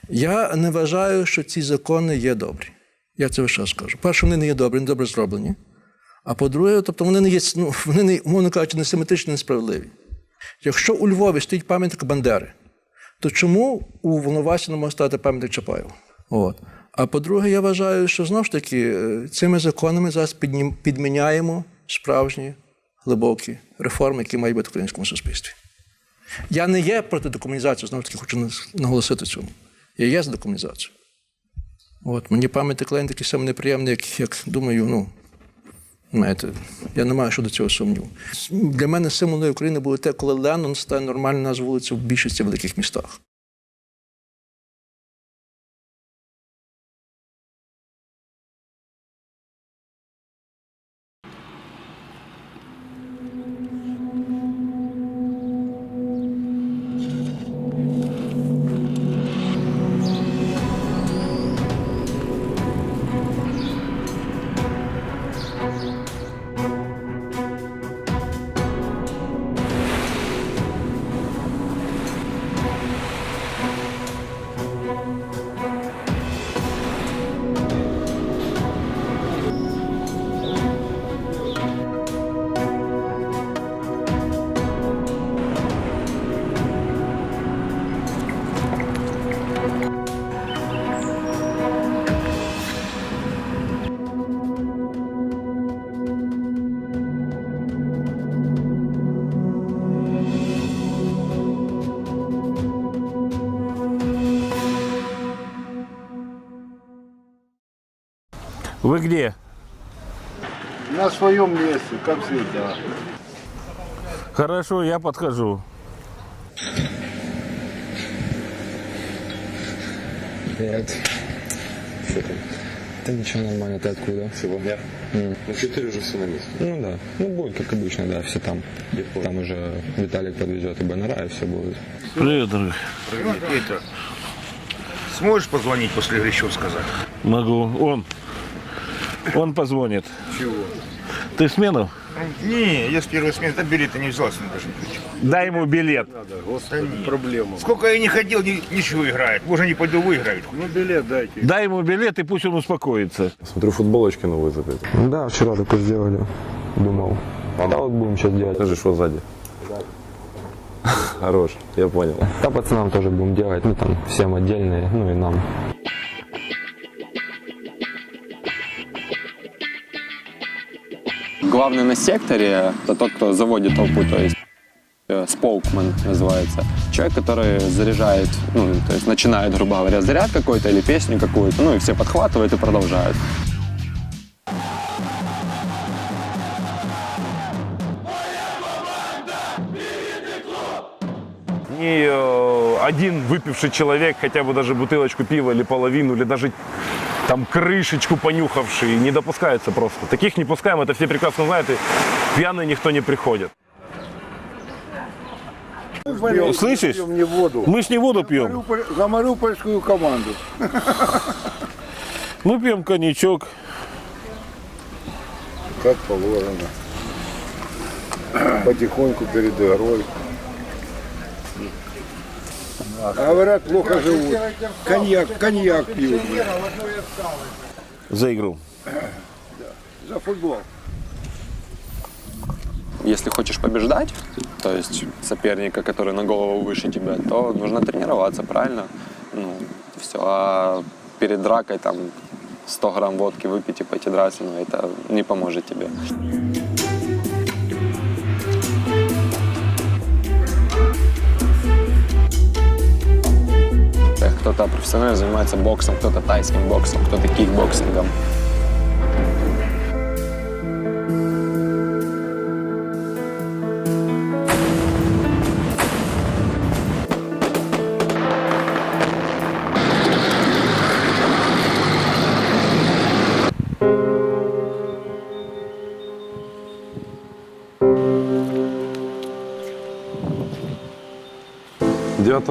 Я не вважаю, що ці закони є добрі. Я це весь час скажу. Перше, вони не є добрі, не добре зроблені. А по-друге, тобто вони не є, вони не, умовно кажучи, не симетричні, несправедливі. Якщо у Львові стоїть пам'ятник Бандери, то чому у Волновасі не може стати пам'ятник Чапаєву? От. А по-друге, я вважаю, що знову ж таки цими законами зараз підміняємо справжні, глибокі реформи, які мають бути в українському суспільстві. Я не є проти декомунізації, знову ж таки, хочу наголосити цьому. Я є за декомунізацію. От, мені пам'ятник Леніна такий самий неприємний, як думаю, знаєте, я не маю щодо цього сумніву. Для мене символом України було те, коли Ленін стане нормальною назвою вулиці в більшості великих містах. Вы где? На своем месте, как всегда. Хорошо, я подхожу. Привет. Что там? Да ничего, нормально. Ты откуда? Сегодня? Ну, 4 уже все на месте. Ну да. Ну будет, как обычно, да, все там. Там уже Виталик подвезет и Беннера, и все будет. Привет, дорогой. Привет, Питер. Сможешь позвонить после Грищева сказать? Могу. Он позвонит. Чего? Ты смену? Не, я с первой смены, да билеты не взял, если даже не хочу. Дай ему билет. Господи, проблема. Сколько я не ходил, ничего играет. Может, не пойду выиграет. Ну, билет дайте. Дай ему билет, и пусть он успокоится. Смотрю, футболочки новые забыты. Да, вчера только сделали. Думал. Да вот будем сейчас делать. Скажи, что сзади? Хорош, я понял. Да, пацанам тоже будем делать. Ну там всем отдельные, ну и нам. Главный на секторе – это тот, кто заводит толпу, то есть споукман называется. Человек, который заряжает, ну, то есть начинает, грубо говоря, заряд какой-то или песню какую-то, ну и все подхватывают и продолжают. Ни один выпивший человек, хотя бы даже бутылочку пива или половину, или даже там крышечку понюхавший, не допускается просто. Таких не пускаем, это все прекрасно знают, и пьяный никто не приходит. Слышишь? Пьем не воду. Мы ж не воду пьем, За мариупольскую команду. мы пьем коньячок. Как положено. Потихоньку перед игрой. Говорят, плохо живут. Коньяк пьют. За игру. За футбол. Если хочешь побеждать, то есть соперника, который на голову выше тебя, то нужно тренироваться, правильно? Ну, все. А перед дракой там 100 грамм водки выпить и пойти драться, ну, это не поможет тебе. Кто-то профессионально занимается боксом, кто-то тайским боксом, кто-то кикбоксингом.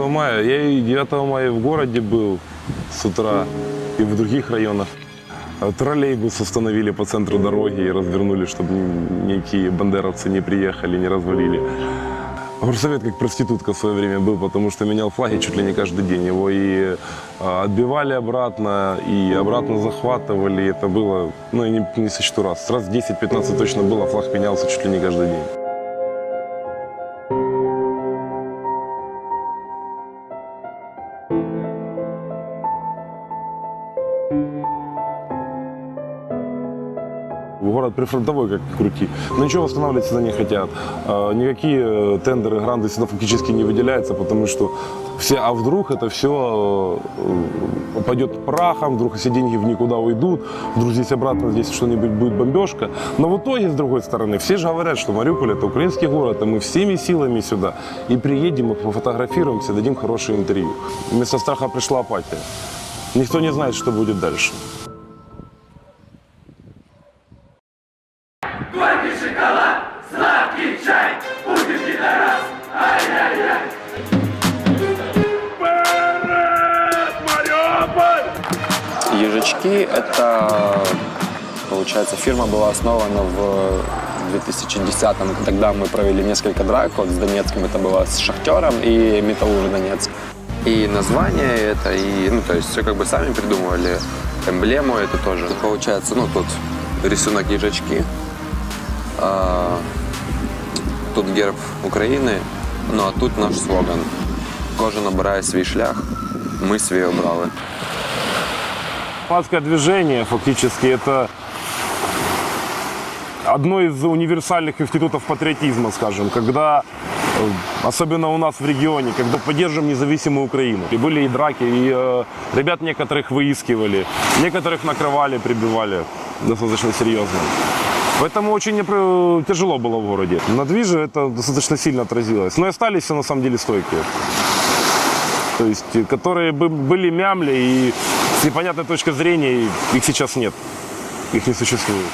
Мая. Я и 9 мая в городе был с утра, и в других районах. Троллейбус установили по центру дороги и развернули, чтобы никакие бандеровцы не приехали, не развалили. Горсовет как проститутка в свое время был, потому что менял флаги чуть ли не каждый день. Его и отбивали обратно, и обратно захватывали. Это было, ну, я не сочту раз. Раз 10-15 точно было, флаг менялся чуть ли не каждый день. Город прифронтовой, как ни крути. Но ничего восстанавливать сюда не хотят. Никакие тендеры, гранты сюда фактически не выделяются, потому что все, а вдруг это все пойдет прахом, вдруг все деньги в никуда уйдут, вдруг здесь обратно здесь что-нибудь будет бомбежка. Но в итоге, с другой стороны, все же говорят, что Мариуполь это украинский город, а мы всеми силами сюда и приедем, и пофотографируемся, дадим хорошее интервью. Вместо страха пришла апатия. Никто не знает, что будет дальше. Ежечки — это, получается, фирма была основана в 2010-м. Тогда мы провели несколько драк. Вот с Донецким это было с Шахтером и Металлург Донецк. И название это, и, ну, то есть все как бы сами придумывали. Эмблему это тоже. Тут получается, ну, тут рисунок ежечки. Тут герб Украины, ну а тут наш слоган. Кожен обирає свій шлях, ми свій обрали. Фанатское движение фактически это одно из универсальных институтов патриотизма, скажем, когда, особенно у нас в регионе, когда поддерживаем независимую Украину. И были и драки, и ребят некоторых выискивали, некоторых накрывали, прибивали достаточно серьезно. Поэтому очень тяжело было в городе. На движе это достаточно сильно отразилось. Но и остались все на самом деле стойкие. То есть, которые были мямли, и с непонятной точки зрения их сейчас нет. Их не существует.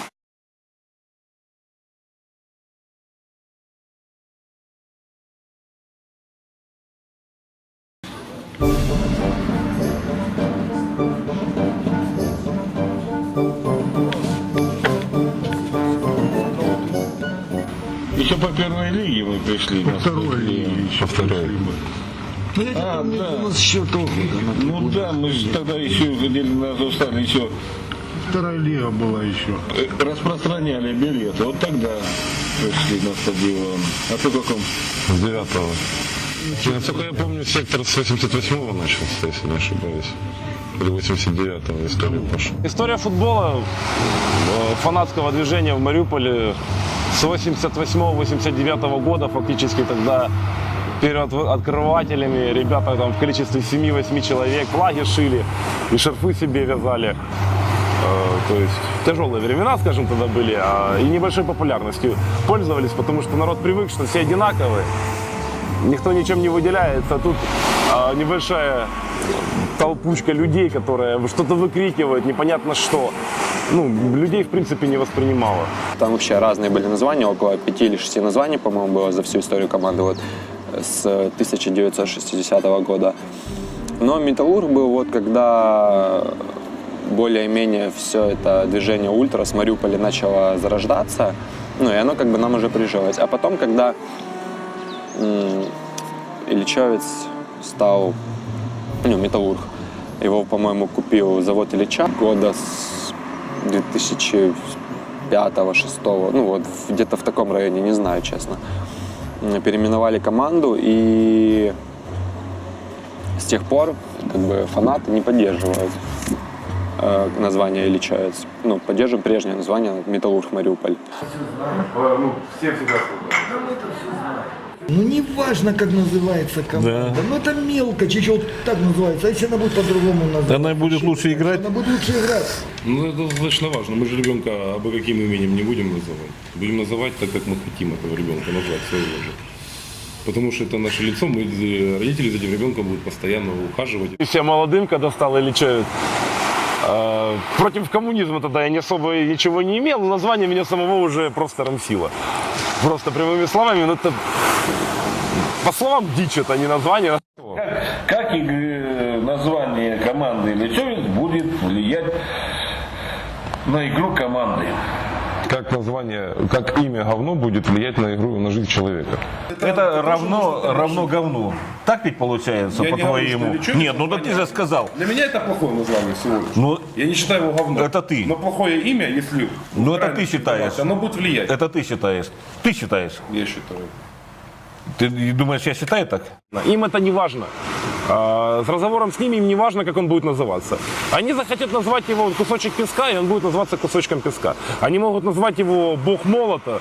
Еще по первой лиге мы пришли. По второй лиге еще. По второй. А, да. У нас счет Ну да, мы же тогда еще ходили на Азовсталь, еще. Вторая лига была еще. Распространяли билеты. Вот тогда пришли на стадион. А ты каком? С 9-го. Насколько я помню, сектор с 88-го начался, если не ошибаюсь. Или 89-го история пошла. История футбола, фанатского движения в Мариуполе с 88-89 года, фактически тогда перед открывателями ребята там в количестве 7-8 человек флаги шили и шарфы себе вязали. То есть тяжелые времена, скажем, тогда были, и небольшой популярностью пользовались, потому что народ привык, что все одинаковые, никто ничем не выделяется, а тут небольшая толпучка людей, которая что-то выкрикивает, непонятно что. Ну, людей, в принципе, не воспринимала. Там вообще разные были названия, около 5 или 6 названий, по-моему, было за всю историю команды вот, с 1960 года. Но Металлург был вот когда более-менее все это движение ультра с Мариуполя начало зарождаться, ну и оно как бы нам уже прижилось. А потом, когда Ильичевец стал, ну, Металлург, его, по-моему, купил завод Ильича года с 2005-2006, ну вот где-то в таком районе, не знаю, честно. Переименовали команду, и с тех пор как бы фанаты не поддерживают название Ильичевец. Ну, поддерживаем прежнее название Металлург Мариуполь. Ну, все всегда Ну, не важно, как называется команда. Да. Ну, это мелко, чуть-чуть так называется. А если она будет по-другому называться? Она будет лучше играть? Она будет лучше играть. Ну, это достаточно важно. Мы же ребенка абы каким именем не будем называть. Будем называть так, как мы хотим этого ребенка назвать, своего же. Потому что это наше лицо, родители за этим ребенком будут постоянно ухаживать. Все молодым, когда стал Ильичевец. Против коммунизма тогда я не особо ничего не имел, но название меня самого уже просто рамсило. Просто прямыми словами, но это по словам дичь, это не название. Как и название команды Ильичевец будет влиять на игру команды? как название, как имя говно будет влиять на игру, на жизнь человека. Это равно говну. Так ведь получается, Я не по-твоему? говорю, что Нет, ну да ты же сказал. Для меня это плохое название всего лишь. Ну, Я не считаю его говном. Это ты. Но плохое имя, если... Ну, это правильно ты считаешь. оно будет влиять. это ты считаешь. Ты считаешь. Я считаю. Ты думаешь, я считаю так? Им это не важно. С разговором с ними им не важно, как он будет называться. Они захотят назвать его кусочек песка, и он будет называться кусочком песка. Они могут назвать его бог молота,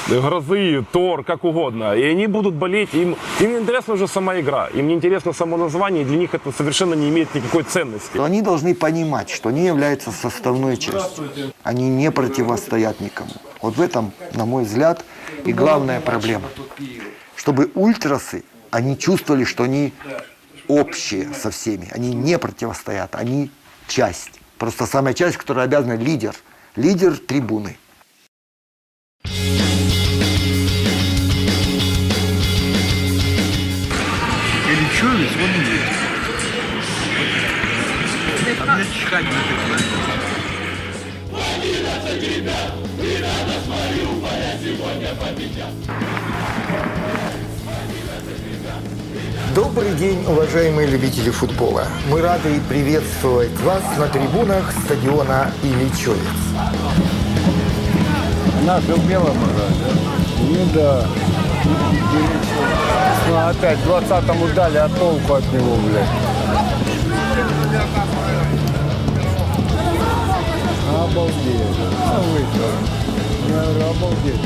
грозы, Тор, как угодно. И они будут болеть. Им не интересна уже сама игра. Им не интересно само название, и для них это совершенно не имеет никакой ценности. Они должны понимать, что они являются составной частью. Они не противостоят никому. Вот в этом, на мой взгляд, и главная проблема. Чтобы ультрасы, они чувствовали, что они общие со всеми. Они не противостоят, они часть. Просто самая часть, которая обязана лидер. Лидер трибуны. Или что, ведь вот есть. А мне чихать на это. Добрый день, уважаемые любители футбола. Мы рады приветствовать вас на трибунах стадиона Ильичевец. Наши в белом играли. Ну да. Ну опять 20-му дали, а толку от него, блядь. Обалдеть. А вы что? Я говорю, обалдеть.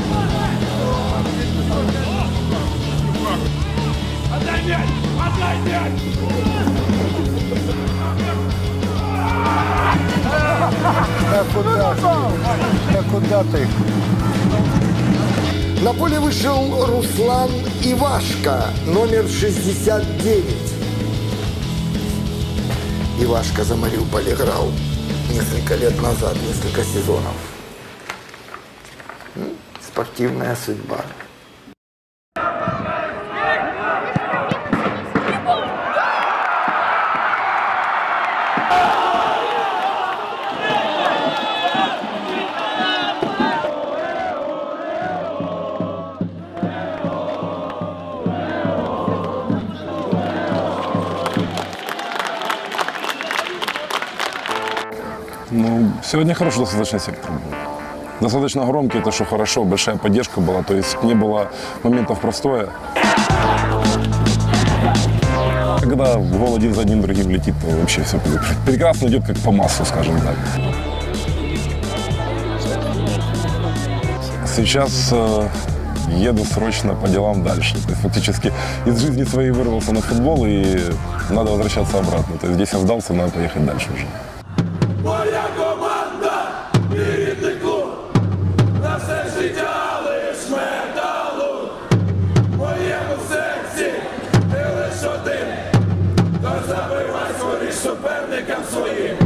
Да куда ты? Да куда ты? На поле вышел Руслан Ивашка, номер 69. Ивашка за Мариуполь играл несколько лет назад, несколько сезонов. Спортивная судьба. Ну, сегодня хороший достаточно сектор был. Достаточно громкий, это что хорошо, большая поддержка была, то есть не было моментов простоя. Когда гол один за одним другим летит, то вообще все прекрасно идет как по маслу, скажем так. Сейчас еду срочно по делам дальше. То есть фактически из жизни своей вырвался на футбол и надо возвращаться обратно. То есть здесь я сдался, надо поехать дальше уже. Моя команда, рідний клуб, на все життя лиш медалу. В моєму серці ти лиш один, то забивай скоріш суперникам своїм.